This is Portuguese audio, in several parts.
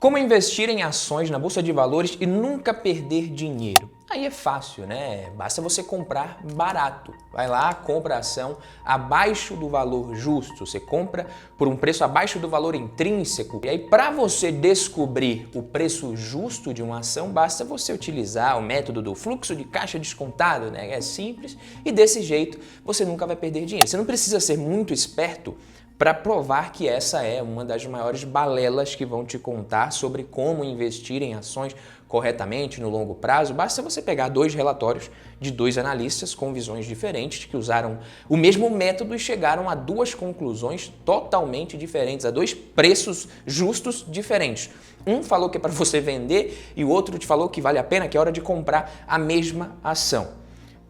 Como investir em ações na Bolsa de Valores e nunca perder dinheiro? Aí é fácil, né? Basta você comprar barato. Vai lá, compra a ação abaixo do valor justo. Você compra por um preço abaixo do valor intrínseco. E aí, para você descobrir o preço justo de uma ação, basta você utilizar o método do fluxo de caixa descontado, né? É simples e desse jeito você nunca vai perder dinheiro. Você não precisa ser muito esperto para provar que essa é uma das maiores balelas que vão te contar sobre como investir em ações corretamente no longo prazo. Basta você pegar dois relatórios de dois analistas com visões diferentes que usaram o mesmo método e chegaram a duas conclusões totalmente diferentes, a dois preços justos diferentes. Um falou que é para você vender e o outro te falou que vale a pena, que é hora de comprar a mesma ação.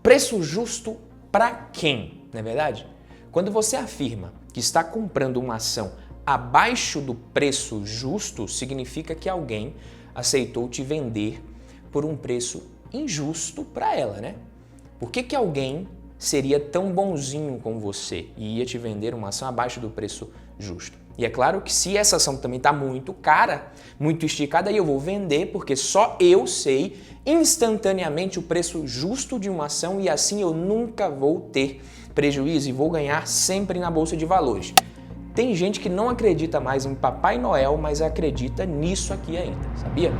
Preço justo para quem, não é verdade? Quando você afirma que está comprando uma ação abaixo do preço justo, significa que alguém aceitou te vender por um preço injusto para ela, né? Por que alguém seria tão bonzinho com você e ia te vender uma ação abaixo do preço justo? E é claro que se essa ação também está muito cara, muito esticada, aí eu vou vender porque só eu sei instantaneamente o preço justo de uma ação e assim eu nunca vou ter prejuízo e vou ganhar sempre na Bolsa de Valores. Tem gente que não acredita mais em Papai Noel, mas acredita nisso aqui ainda, sabia?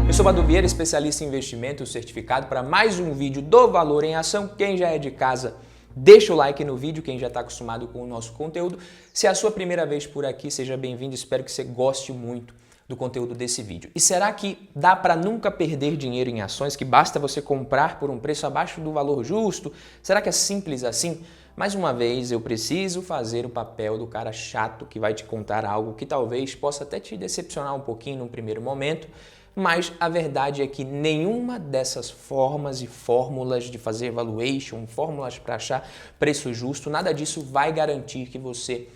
Eu sou Badu Vieira, especialista em investimentos certificado, para mais um vídeo do Valor em Ação. Quem já é de casa, deixa o like no vídeo, quem já está acostumado com o nosso conteúdo. Se é a sua primeira vez por aqui, seja bem-vindo, espero que você goste muito do conteúdo desse vídeo. E será que dá para nunca perder dinheiro em ações, que basta você comprar por um preço abaixo do valor justo? Será que é simples assim? Mais uma vez, eu preciso fazer o papel do cara chato que vai te contar algo que talvez possa até te decepcionar um pouquinho num primeiro momento, mas a verdade é que nenhuma dessas formas e fórmulas de fazer valuation, fórmulas para achar preço justo, nada disso vai garantir que você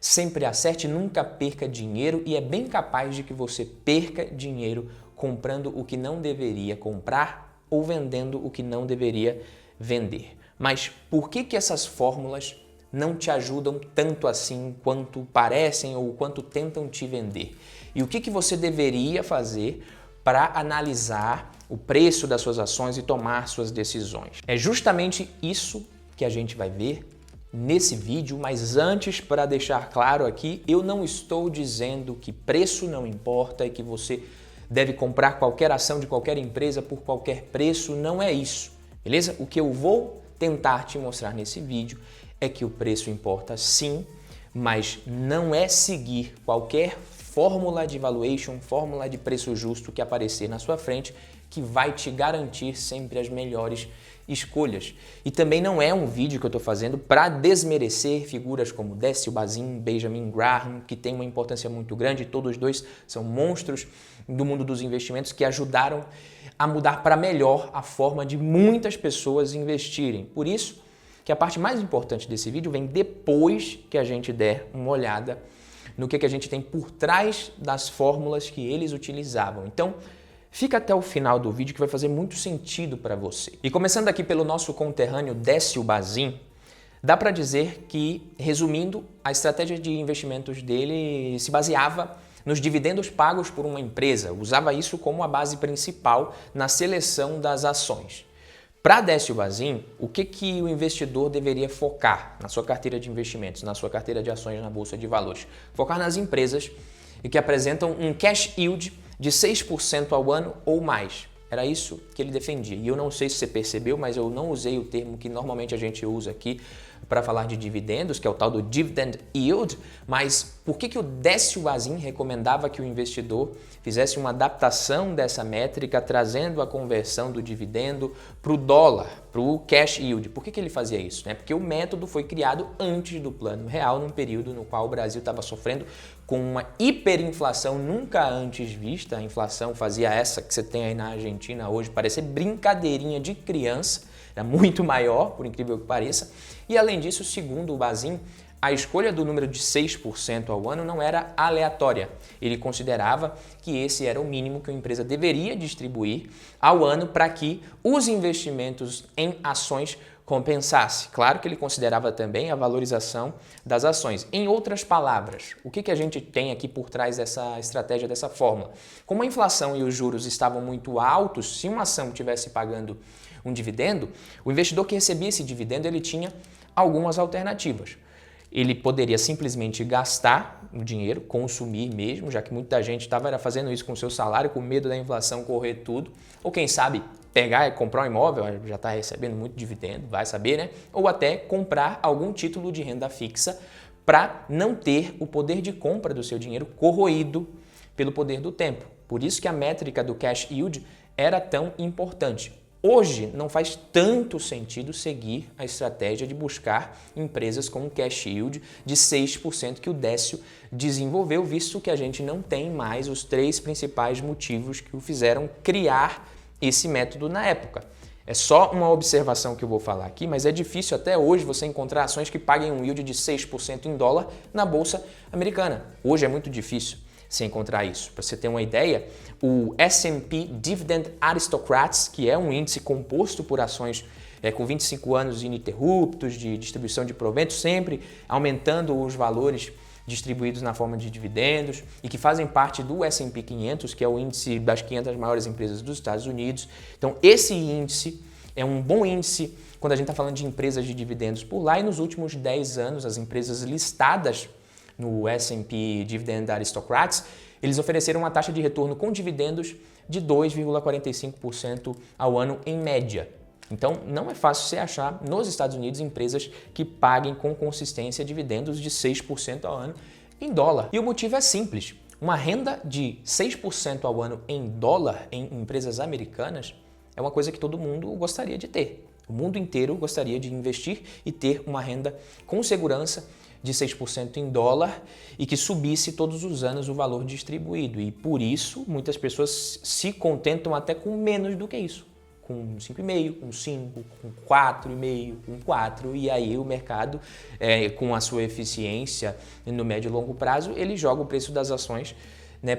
sempre acerte, nunca perca dinheiro e é bem capaz de que você perca dinheiro comprando o que não deveria comprar ou vendendo o que não deveria vender. Mas por que essas fórmulas não te ajudam tanto assim quanto parecem ou quanto tentam te vender? E o que você deveria fazer para analisar o preço das suas ações e tomar suas decisões? É justamente isso que a gente vai ver nesse vídeo, mas antes, para deixar claro aqui, eu não estou dizendo que preço não importa e que você deve comprar qualquer ação de qualquer empresa por qualquer preço, não é isso, beleza? O que eu vou tentar te mostrar nesse vídeo é que o preço importa sim, mas não é seguir qualquer fórmula de valuation, fórmula de preço justo que aparecer na sua frente que vai te garantir sempre as melhores escolhas. E também não é um vídeo que eu estou fazendo para desmerecer figuras como Décio Bazin, Benjamin Graham, que tem uma importância muito grande. Todos dois são monstros do mundo dos investimentos que ajudaram a mudar para melhor a forma de muitas pessoas investirem. Por isso que a parte mais importante desse vídeo vem depois que a gente der uma olhada no que a gente tem por trás das fórmulas que eles utilizavam. Então, fica até o final do vídeo que vai fazer muito sentido para você. E começando aqui pelo nosso conterrâneo Décio Bazin, dá para dizer que, resumindo, a estratégia de investimentos dele se baseava nos dividendos pagos por uma empresa, usava isso como a base principal na seleção das ações. Para Décio Bazin, o que o investidor deveria focar na sua carteira de investimentos, na sua carteira de ações na Bolsa de Valores? Focar nas empresas que apresentam um cash yield de 6% ao ano ou mais. Era isso que ele defendia. E eu não sei se você percebeu, mas eu não usei o termo que normalmente a gente usa aqui para falar de dividendos, que é o tal do dividend yield, mas por que o Décio Bazin recomendava que o investidor fizesse uma adaptação dessa métrica, trazendo a conversão do dividendo para o dólar, para o cash yield? Por que ele fazia isso? Porque o método foi criado antes do Plano Real, num período no qual o Brasil estava sofrendo com uma hiperinflação nunca antes vista. A inflação fazia essa que você tem aí na Argentina hoje parecer brincadeirinha de criança, era muito maior, por incrível que pareça. E além disso, segundo o Bazin, a escolha do número de 6% ao ano não era aleatória. Ele considerava que esse era o mínimo que uma empresa deveria distribuir ao ano para que os investimentos em ações compensasse. Claro que ele considerava também a valorização das ações. Em outras palavras, o que a gente tem aqui por trás dessa estratégia, dessa fórmula? Como a inflação e os juros estavam muito altos, se uma ação estivesse pagando um dividendo, o investidor que recebia esse dividendo ele tinha algumas alternativas. Ele poderia simplesmente gastar o dinheiro, consumir mesmo, já que muita gente estava fazendo isso com o seu salário, com medo da inflação correr tudo. Ou quem sabe pegar e comprar um imóvel, já está recebendo muito dividendo, vai saber, né? Ou até comprar algum título de renda fixa para não ter o poder de compra do seu dinheiro corroído pelo poder do tempo. Por isso que a métrica do cash yield era tão importante. Hoje não faz tanto sentido seguir a estratégia de buscar empresas com um cash yield de 6% que o Décio desenvolveu, visto que a gente não tem mais os 3 principais motivos que o fizeram criar esse método na época. É só uma observação que eu vou falar aqui, mas é difícil até hoje você encontrar ações que paguem um yield de 6% em dólar na Bolsa Americana. Hoje é muito difícil se encontrar isso. Para você ter uma ideia, o S&P Dividend Aristocrats, que é um índice composto por ações com 25 anos ininterruptos de distribuição de proventos, sempre aumentando os valores distribuídos na forma de dividendos e que fazem parte do S&P 500, que é o índice das 500 maiores empresas dos Estados Unidos. Então, esse índice é um bom índice quando a gente está falando de empresas de dividendos por lá, e nos últimos 10 anos, as empresas listadas no S&P Dividend Aristocrats, eles ofereceram uma taxa de retorno com dividendos de 2,45% ao ano em média. Então, não é fácil você achar nos Estados Unidos empresas que paguem com consistência dividendos de 6% ao ano em dólar. E o motivo é simples. Uma renda de 6% ao ano em dólar em empresas americanas é uma coisa que todo mundo gostaria de ter. O mundo inteiro gostaria de investir e ter uma renda com segurança de 6% em dólar e que subisse todos os anos o valor distribuído. E por isso, muitas pessoas se contentam até com menos do que isso. Com 5,5, com 5, com 4,5, com 4. E aí o mercado, com a sua eficiência no médio e longo prazo, ele joga o preço das ações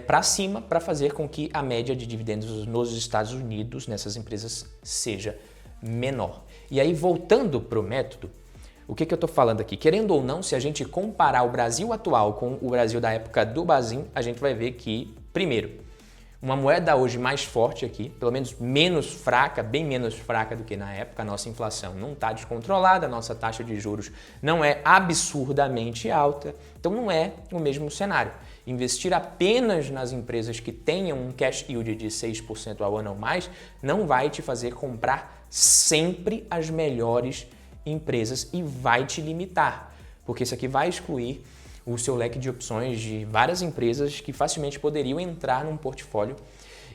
para cima para fazer com que a média de dividendos nos Estados Unidos, nessas empresas, seja menor. E aí, voltando para o método, o que eu estou falando aqui? Querendo ou não, se a gente comparar o Brasil atual com o Brasil da época do Bazin, a gente vai ver que, primeiro, uma moeda hoje mais forte aqui, pelo menos menos fraca, bem menos fraca do que na época, a nossa inflação não está descontrolada, a nossa taxa de juros não é absurdamente alta, então não é o mesmo cenário. Investir apenas nas empresas que tenham um cash yield de 6% ao ano ou mais não vai te fazer comprar sempre as melhores empresas e vai te limitar, porque isso aqui vai excluir o seu leque de opções de várias empresas que facilmente poderiam entrar num portfólio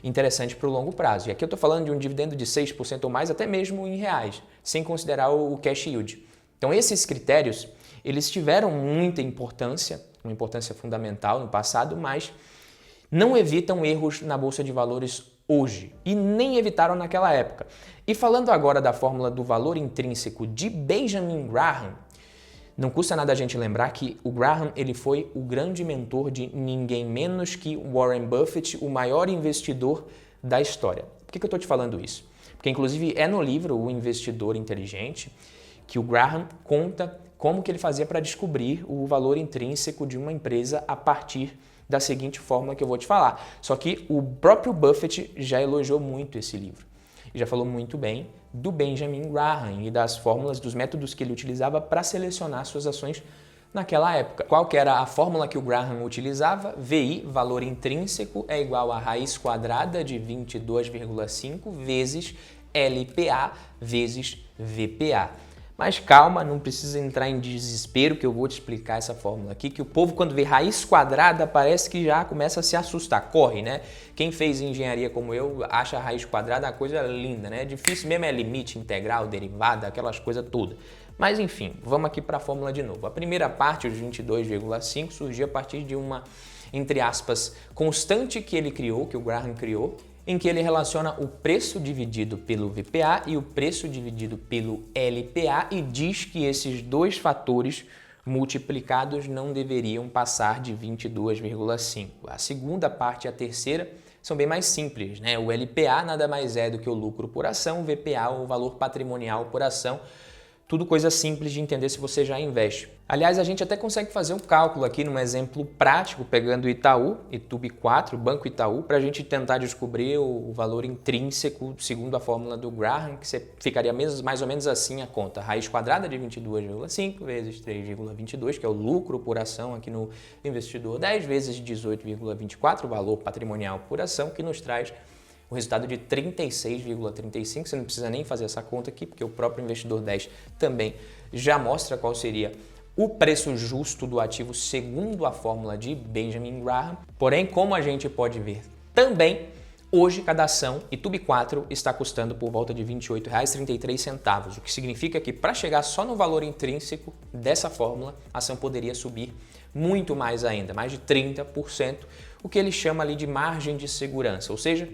interessante para o longo prazo. E aqui eu estou falando de um dividendo de 6% ou mais, até mesmo em reais, sem considerar o cash yield. Então esses critérios, eles tiveram muita importância, uma importância fundamental no passado, mas não evitam erros na Bolsa de Valores hoje e nem evitaram naquela época. E falando agora da fórmula do valor intrínseco de Benjamin Graham, não custa nada a gente lembrar que o Graham ele foi o grande mentor de ninguém menos que Warren Buffett, o maior investidor da história. Por que eu estou te falando isso? Porque inclusive é no livro O Investidor Inteligente que o Graham conta como que ele fazia para descobrir o valor intrínseco de uma empresa a partir da seguinte forma que eu vou te falar. Só que o próprio Buffett já elogiou muito esse livro e já falou muito bem do Benjamin Graham e das fórmulas, dos métodos que ele utilizava para selecionar suas ações naquela época. Qual que era a fórmula que o Graham utilizava? VI, valor intrínseco, é igual a raiz quadrada de 22,5 vezes LPA vezes VPA. Mas calma, não precisa entrar em desespero que eu vou te explicar essa fórmula aqui, que o povo quando vê raiz quadrada parece que já começa a se assustar, corre, né? Quem fez engenharia como eu acha a raiz quadrada uma coisa linda, né? Difícil mesmo é limite integral, derivada, aquelas coisas todas. Mas enfim, vamos aqui para a fórmula de novo. A primeira parte, os 22,5, surgiu a partir de uma, entre aspas, constante que ele criou, que o Graham criou, em que ele relaciona o preço dividido pelo VPA e o preço dividido pelo LPA e diz que esses dois fatores multiplicados não deveriam passar de 22,5. A segunda parte e a terceira são bem mais simples, né? O LPA nada mais é do que o lucro por ação, o VPA o valor patrimonial por ação. Tudo coisa simples de entender se você já investe. Aliás, a gente até consegue fazer um cálculo aqui num exemplo prático, pegando o Itaú, ITUB4, Banco Itaú, para a gente tentar descobrir o valor intrínseco segundo a fórmula do Graham, que ficaria mais ou menos assim a conta. Raiz quadrada de 22,5 vezes 3,22, que é o lucro por ação aqui no investidor 10, vezes 18,24, o valor patrimonial por ação, que nos traz o resultado de 36,35, você não precisa nem fazer essa conta aqui, porque o próprio investidor 10 também já mostra qual seria o preço justo do ativo segundo a fórmula de Benjamin Graham. Porém, como a gente pode ver também, hoje cada ação ITUB4 está custando por volta de R$ 28,33, o que significa que para chegar só no valor intrínseco dessa fórmula, a ação poderia subir muito mais ainda, mais de 30%, o que ele chama ali de margem de segurança, ou seja,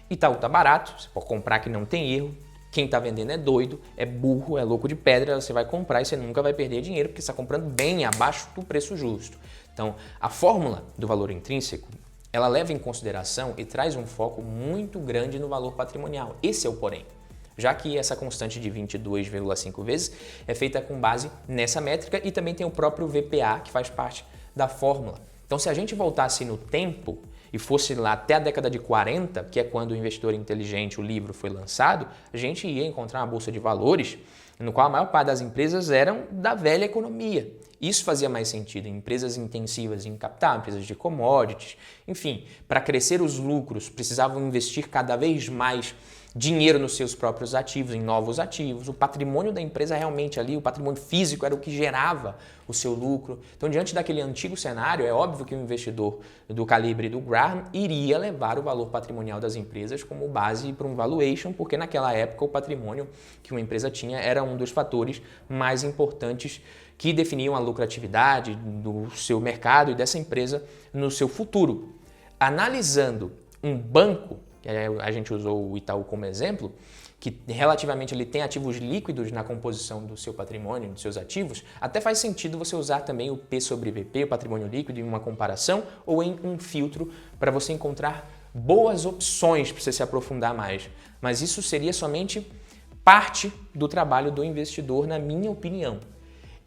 Itaú tá barato, você pode comprar que não tem erro, quem está vendendo é doido, é burro, é louco de pedra, você vai comprar e você nunca vai perder dinheiro porque está comprando bem abaixo do preço justo. Então, a fórmula do valor intrínseco, ela leva em consideração e traz um foco muito grande no valor patrimonial. Esse é o porém. Já que essa constante de 22,5 vezes é feita com base nessa métrica e também tem o próprio VPA que faz parte da fórmula. Então, se a gente voltasse no tempo e fosse lá até a década de 40, que é quando o Investidor Inteligente, o livro, foi lançado, a gente ia encontrar uma bolsa de valores no qual a maior parte das empresas eram da velha economia. Isso fazia mais sentido em empresas intensivas em capital, empresas de commodities, enfim, para crescer os lucros precisavam investir cada vez mais dinheiro nos seus próprios ativos, em novos ativos. O patrimônio da empresa realmente ali, o patrimônio físico era o que gerava o seu lucro. Então, diante daquele antigo cenário, é óbvio que o investidor do calibre do Graham iria levar o valor patrimonial das empresas como base para um valuation, porque naquela época o patrimônio que uma empresa tinha era um dos fatores mais importantes que definiam a lucratividade do seu mercado e dessa empresa no seu futuro. Analisando um banco, a gente usou o Itaú como exemplo, que relativamente ele tem ativos líquidos na composição do seu patrimônio, dos seus ativos, até faz sentido você usar também o P sobre VP, o patrimônio líquido, em uma comparação ou em um filtro para você encontrar boas opções para você se aprofundar mais. Mas isso seria somente parte do trabalho do investidor, na minha opinião.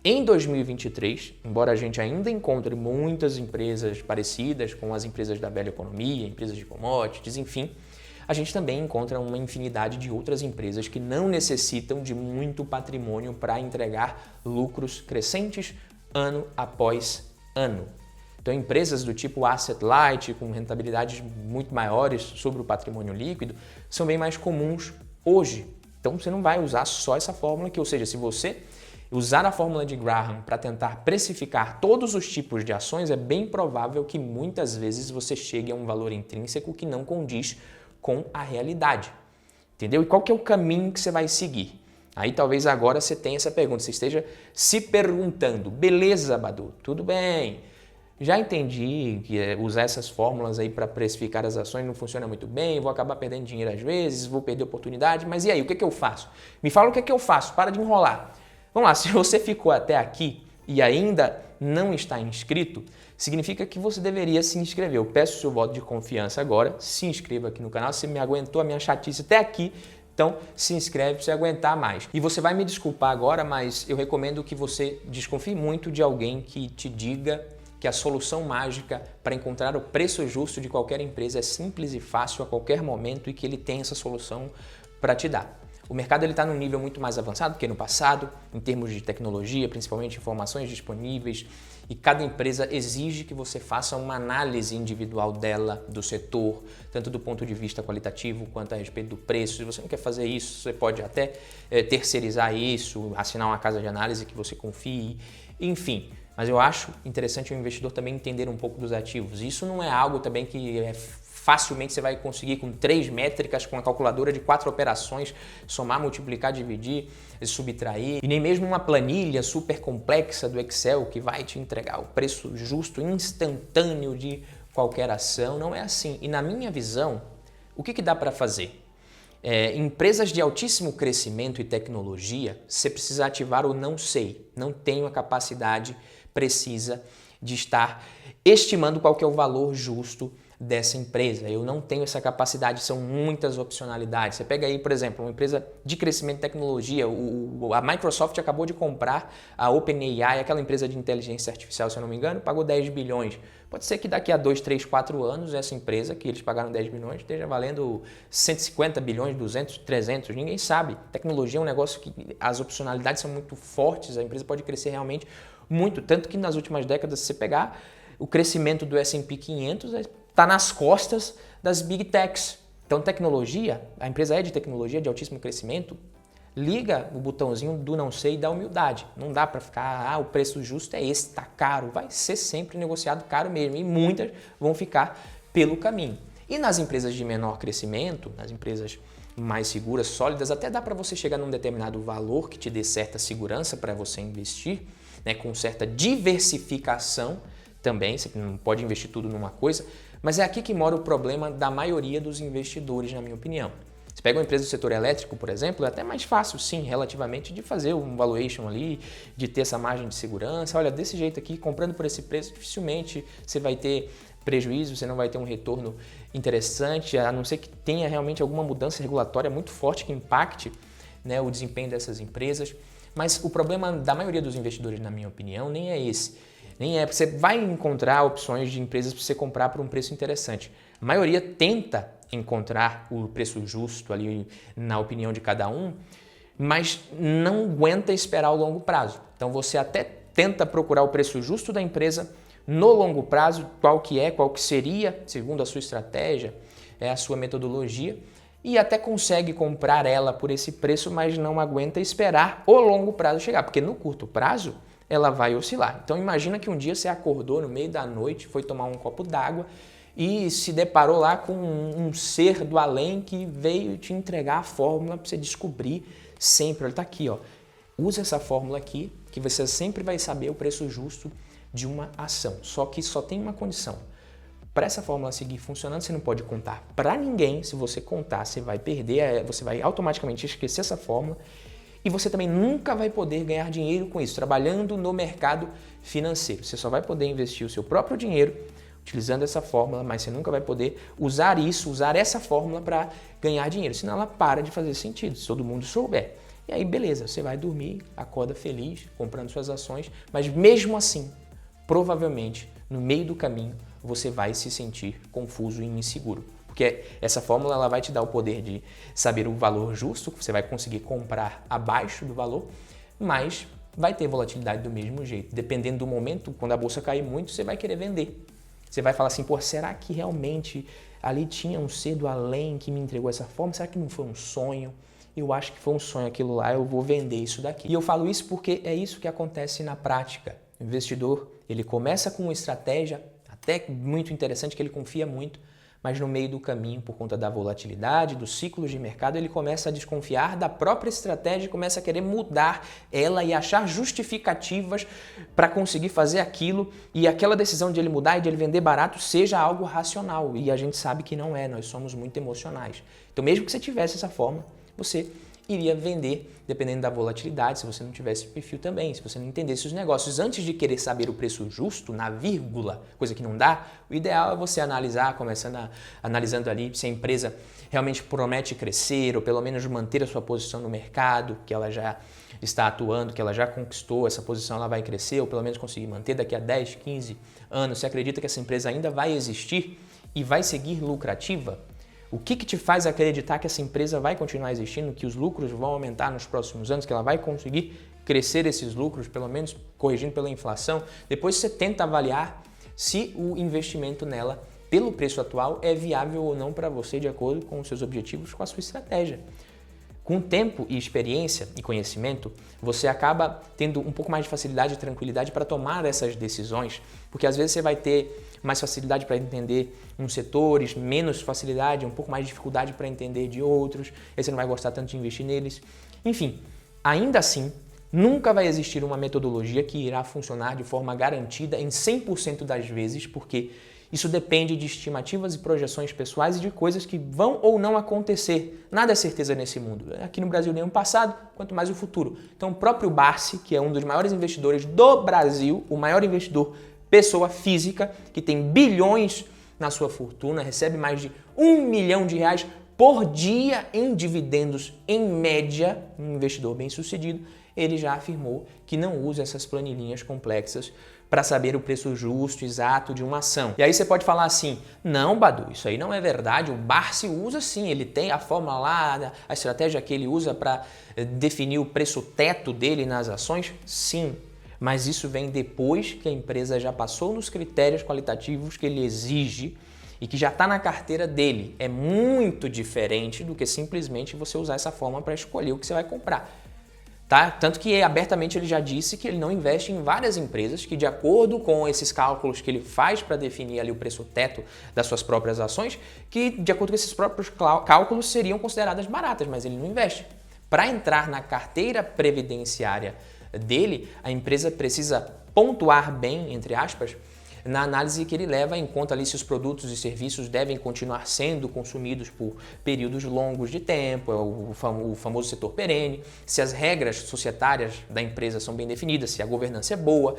Em 2023, embora a gente ainda encontre muitas empresas parecidas com as empresas da velha economia, empresas de commodities, enfim, a gente também encontra uma infinidade de outras empresas que não necessitam de muito patrimônio para entregar lucros crescentes ano após ano. Então, empresas do tipo asset light, com rentabilidades muito maiores sobre o patrimônio líquido, são bem mais comuns hoje. Então, você não vai usar só essa fórmula aqui, ou seja, se você usar a fórmula de Graham para tentar precificar todos os tipos de ações, é bem provável que muitas vezes você chegue a um valor intrínseco que não condiz com a realidade. Entendeu? E qual que é o caminho que você vai seguir? Aí talvez agora você tenha essa pergunta, você esteja se perguntando, beleza, Badu, tudo bem, já entendi que usar essas fórmulas aí para precificar as ações não funciona muito bem, vou acabar perdendo dinheiro às vezes, vou perder oportunidade, mas e aí, o que eu faço? Me fala o que eu faço, para de enrolar. Vamos lá, se você ficou até aqui e ainda não está inscrito, significa que você deveria se inscrever. Eu peço o seu voto de confiança agora, se inscreva aqui no canal, se me aguentou a minha chatice até aqui, então se inscreve para você aguentar mais. E você vai me desculpar agora, mas eu recomendo que você desconfie muito de alguém que te diga que a solução mágica para encontrar o preço justo de qualquer empresa é simples e fácil a qualquer momento e que ele tem essa solução para te dar. O mercado está num nível muito mais avançado que no passado, em termos de tecnologia, principalmente informações disponíveis, e cada empresa exige que você faça uma análise individual dela, do setor, tanto do ponto de vista qualitativo quanto a respeito do preço. Se você não quer fazer isso, você pode até terceirizar isso, assinar uma casa de análise que você confie, enfim. Mas eu acho interessante o investidor também entender um pouco dos ativos. Isso não é algo também que facilmente você vai conseguir com 3 métricas, com a calculadora de 4 operações, somar, multiplicar, dividir, subtrair, e nem mesmo uma planilha super complexa do Excel que vai te entregar o preço justo, instantâneo de qualquer ação. Não é assim. E na minha visão, o que dá para fazer? Empresas de altíssimo crescimento e tecnologia, você precisa ativar o não sei, não tenho a capacidade precisa de estar estimando qual que é o valor justo dessa empresa. Eu não tenho essa capacidade, são muitas opcionalidades. Você pega aí, por exemplo, uma empresa de crescimento de tecnologia, a Microsoft acabou de comprar a OpenAI, aquela empresa de inteligência artificial, se eu não me engano, pagou 10 bilhões. Pode ser que daqui a 2, 3, 4 anos essa empresa, que eles pagaram 10 bilhões, esteja valendo 150 bilhões, 200, 300, ninguém sabe. Tecnologia é um negócio que as opcionalidades são muito fortes, a empresa pode crescer realmente muito, tanto que nas últimas décadas, se você pegar o crescimento do S&P 500, está nas costas das Big Techs. Então, tecnologia, a empresa é de tecnologia de altíssimo crescimento, liga o botãozinho do não sei e da humildade. Não dá para ficar, o preço justo é esse, tá caro. Vai ser sempre negociado caro mesmo e muitas vão ficar pelo caminho. E nas empresas de menor crescimento, nas empresas mais seguras, sólidas, até dá para você chegar num determinado valor que te dê certa segurança para você investir, né, com certa diversificação também, você não pode investir tudo numa coisa, mas é aqui que mora o problema da maioria dos investidores, na minha opinião. Você pega uma empresa do setor elétrico, por exemplo, é até mais fácil, sim, relativamente, de fazer um valuation ali, de ter essa margem de segurança. Olha, desse jeito aqui, comprando por esse preço, dificilmente você vai ter prejuízo, você não vai ter um retorno interessante, a não ser que tenha realmente alguma mudança regulatória muito forte que impacte, né, o desempenho dessas empresas. Mas o problema da maioria dos investidores, na minha opinião, nem é esse. Nem é, você vai encontrar opções de empresas para você comprar por um preço interessante. A maioria tenta encontrar o preço justo ali na opinião de cada um, mas não aguenta esperar o longo prazo. Então você até tenta procurar o preço justo da empresa no longo prazo, qual que seria, segundo a sua estratégia, a sua metodologia, e até consegue comprar ela por esse preço, mas não aguenta esperar o longo prazo chegar, porque no curto prazo ela vai oscilar. Então imagina que um dia você acordou no meio da noite, foi tomar um copo d'água e se deparou lá com um ser do além que veio te entregar a fórmula para você descobrir sempre. Ele está aqui, ó. Usa essa fórmula aqui que você sempre vai saber o preço justo de uma ação. Só que só tem uma condição. Para essa fórmula seguir funcionando, você não pode contar para ninguém. Se você contar, você vai perder, você vai automaticamente esquecer essa fórmula. E você também nunca vai poder ganhar dinheiro com isso, trabalhando no mercado financeiro. Você só vai poder investir o seu próprio dinheiro utilizando essa fórmula, mas você nunca vai poder usar essa fórmula para ganhar dinheiro, senão ela para de fazer sentido, se todo mundo souber. E aí, beleza, você vai dormir, acorda feliz, comprando suas ações, mas mesmo assim, provavelmente, no meio do caminho, você vai se sentir confuso e inseguro. Porque essa fórmula ela vai te dar o poder de saber o valor justo, que você vai conseguir comprar abaixo do valor, mas vai ter volatilidade do mesmo jeito. Dependendo do momento, quando a bolsa cair muito, você vai querer vender. Você vai falar assim, pô, será que realmente ali tinha um ser do além que me entregou essa fórmula? Será que não foi um sonho? Eu acho que foi um sonho aquilo lá, eu vou vender isso daqui. E eu falo isso porque é isso que acontece na prática. O investidor, ele começa com uma estratégia até muito interessante, que ele confia muito, mas no meio do caminho, por conta da volatilidade, dos ciclos de mercado, ele começa a desconfiar da própria estratégia e começa a querer mudar ela e achar justificativas para conseguir fazer aquilo e aquela decisão de ele mudar e de ele vender barato seja algo racional. E a gente sabe que não é, nós somos muito emocionais. Então, mesmo que você tivesse essa forma, você iria vender dependendo da volatilidade, se você não tivesse perfil também, se você não entendesse os negócios. Antes de querer saber o preço justo, na vírgula, coisa que não dá, o ideal é você analisar, analisando ali se a empresa realmente promete crescer ou pelo menos manter a sua posição no mercado, que ela já está atuando, que ela já conquistou, essa posição ela vai crescer ou pelo menos conseguir manter daqui a 10, 15 anos. Você acredita que essa empresa ainda vai existir e vai seguir lucrativa? O que te faz acreditar que essa empresa vai continuar existindo, que os lucros vão aumentar nos próximos anos, que ela vai conseguir crescer esses lucros, pelo menos corrigindo pela inflação? Depois você tenta avaliar se o investimento nela, pelo preço atual, é viável ou não para você de acordo com os seus objetivos, com a sua estratégia. Com tempo e experiência e conhecimento, você acaba tendo um pouco mais de facilidade e tranquilidade para tomar essas decisões, porque às vezes você vai ter mais facilidade para entender uns setores, menos facilidade, um pouco mais de dificuldade para entender de outros, aí você não vai gostar tanto de investir neles. Enfim, ainda assim, nunca vai existir uma metodologia que irá funcionar de forma garantida em 100% das vezes, porque isso depende de estimativas e projeções pessoais e de coisas que vão ou não acontecer. Nada é certeza nesse mundo. Aqui no Brasil nem o passado, quanto mais o futuro. Então o próprio Barsi, que é um dos maiores investidores do Brasil, o maior investidor pessoa física, que tem bilhões na sua fortuna, recebe mais de R$1 milhão por dia em dividendos, em média, um investidor bem-sucedido, ele já afirmou que não usa essas planilhinhas complexas para saber o preço justo, exato de uma ação. E aí você pode falar assim, não, Badu, isso aí não é verdade, o Barsi usa sim, ele tem a fórmula lá, a estratégia que ele usa para definir o preço teto dele nas ações, sim. Mas isso vem depois que a empresa já passou nos critérios qualitativos que ele exige e que já está na carteira dele. É muito diferente do que simplesmente você usar essa forma para escolher o que você vai comprar. Tá? Tanto que abertamente ele já disse que ele não investe em várias empresas que, de acordo com esses cálculos que ele faz para definir ali o preço teto das suas próprias ações, que de acordo com esses próprios cálculos seriam consideradas baratas, mas ele não investe. Para entrar na carteira previdenciária dele, a empresa precisa pontuar bem, entre aspas, na análise que ele leva em conta ali se os produtos e serviços devem continuar sendo consumidos por períodos longos de tempo, o famoso setor perene, se as regras societárias da empresa são bem definidas, se a governança é boa,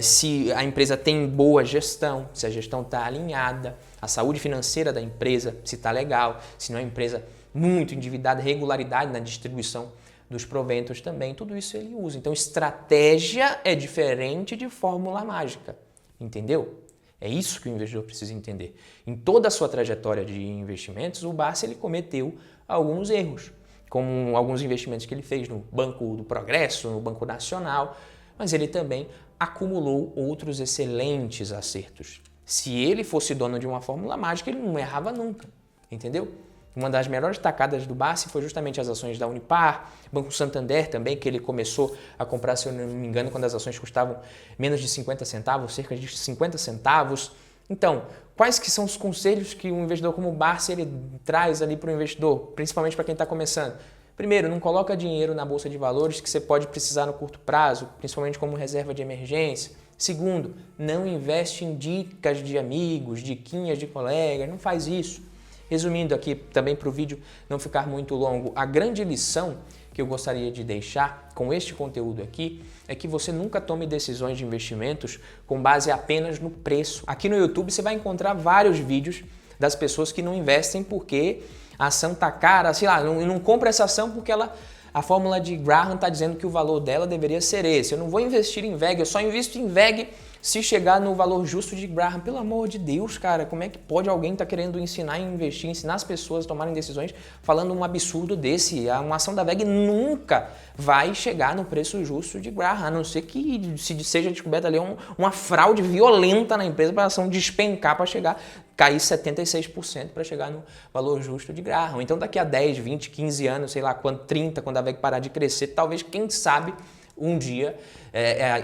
se a empresa tem boa gestão, se a gestão está alinhada, a saúde financeira da empresa, se está legal, se não é uma empresa muito endividada, regularidade na distribuição dos proventos também, tudo isso ele usa. Então, estratégia é diferente de fórmula mágica. Entendeu? É isso que o investidor precisa entender. Em toda a sua trajetória de investimentos, o Barsi ele cometeu alguns erros, como alguns investimentos que ele fez no Banco do Progresso, no Banco Nacional, mas ele também acumulou outros excelentes acertos. Se ele fosse dono de uma fórmula mágica, ele não errava nunca, entendeu? Uma das melhores tacadas do Barsi foi justamente as ações da Unipar, Banco Santander também, que ele começou a comprar, se eu não me engano, quando as ações custavam menos de 50 centavos, cerca de 50 centavos. Então, quais que são os conselhos que um investidor como o Barsi ele traz ali para o investidor, principalmente para quem está começando? Primeiro, não coloca dinheiro na bolsa de valores que você pode precisar no curto prazo, principalmente como reserva de emergência. Segundo, não investe em dicas de amigos, diquinhas de colegas, não faz isso. Resumindo aqui, também para o vídeo não ficar muito longo, a grande lição que eu gostaria de deixar com este conteúdo aqui é que você nunca tome decisões de investimentos com base apenas no preço. Aqui no YouTube você vai encontrar vários vídeos das pessoas que não investem porque a ação tá cara, sei lá, não compra essa ação porque a fórmula de Graham está dizendo que o valor dela deveria ser esse. Eu não vou investir em VEG, eu só invisto em VEG se chegar no valor justo de Graham. Pelo amor de Deus, cara, como é que pode alguém estar querendo ensinar e investir, ensinar as pessoas a tomarem decisões falando um absurdo desse? Uma ação da VEG nunca vai chegar no preço justo de Graham, a não ser que seja descoberta ali uma fraude violenta na empresa para a ação despencar para chegar, cair 76% para chegar no valor justo de Graham. Então daqui a 10, 20, 15 anos, sei lá, 30, quando a VEG parar de crescer, talvez, quem sabe, um dia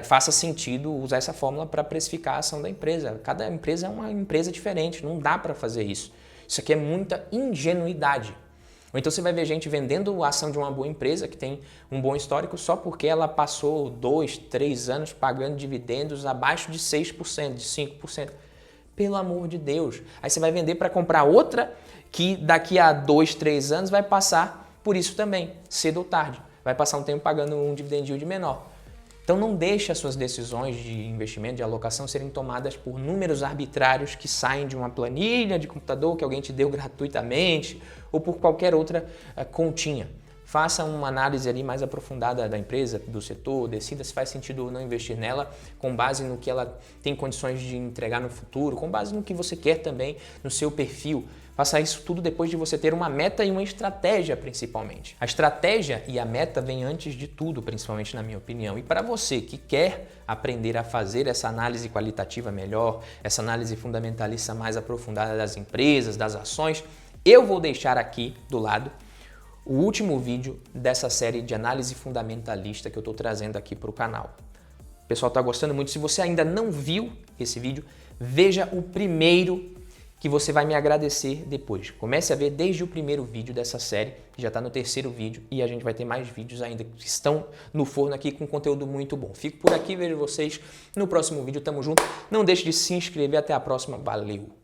faça sentido usar essa fórmula para precificar a ação da empresa. Cada empresa é uma empresa diferente, não dá para fazer isso. Isso aqui é muita ingenuidade. Ou então você vai ver gente vendendo a ação de uma boa empresa que tem um bom histórico só porque ela passou 2, 3 anos pagando dividendos abaixo de 6%, de 5%. Pelo amor de Deus. Aí você vai vender para comprar outra que daqui a 2, 3 anos vai passar por isso também, cedo ou tarde. Vai passar um tempo pagando um dividend yield menor. Então não deixe as suas decisões de investimento, de alocação serem tomadas por números arbitrários que saem de uma planilha de computador que alguém te deu gratuitamente ou por qualquer outra continha. Faça uma análise ali mais aprofundada da empresa, do setor, decida se faz sentido ou não investir nela com base no que ela tem condições de entregar no futuro, com base no que você quer também, no seu perfil. Faça isso tudo depois de você ter uma meta e uma estratégia, principalmente. A estratégia e a meta vêm antes de tudo, principalmente na minha opinião. E para você que quer aprender a fazer essa análise qualitativa melhor, essa análise fundamentalista mais aprofundada das empresas, das ações, eu vou deixar aqui do lado o último vídeo dessa série de análise fundamentalista que eu estou trazendo aqui para o canal. O pessoal está gostando muito. Se você ainda não viu esse vídeo, veja o primeiro que você vai me agradecer depois. Comece a ver desde o primeiro vídeo dessa série, que já está no terceiro vídeo, e a gente vai ter mais vídeos ainda que estão no forno aqui com conteúdo muito bom. Fico por aqui, vejo vocês no próximo vídeo. Tamo junto. Não deixe de se inscrever. Até a próxima. Valeu!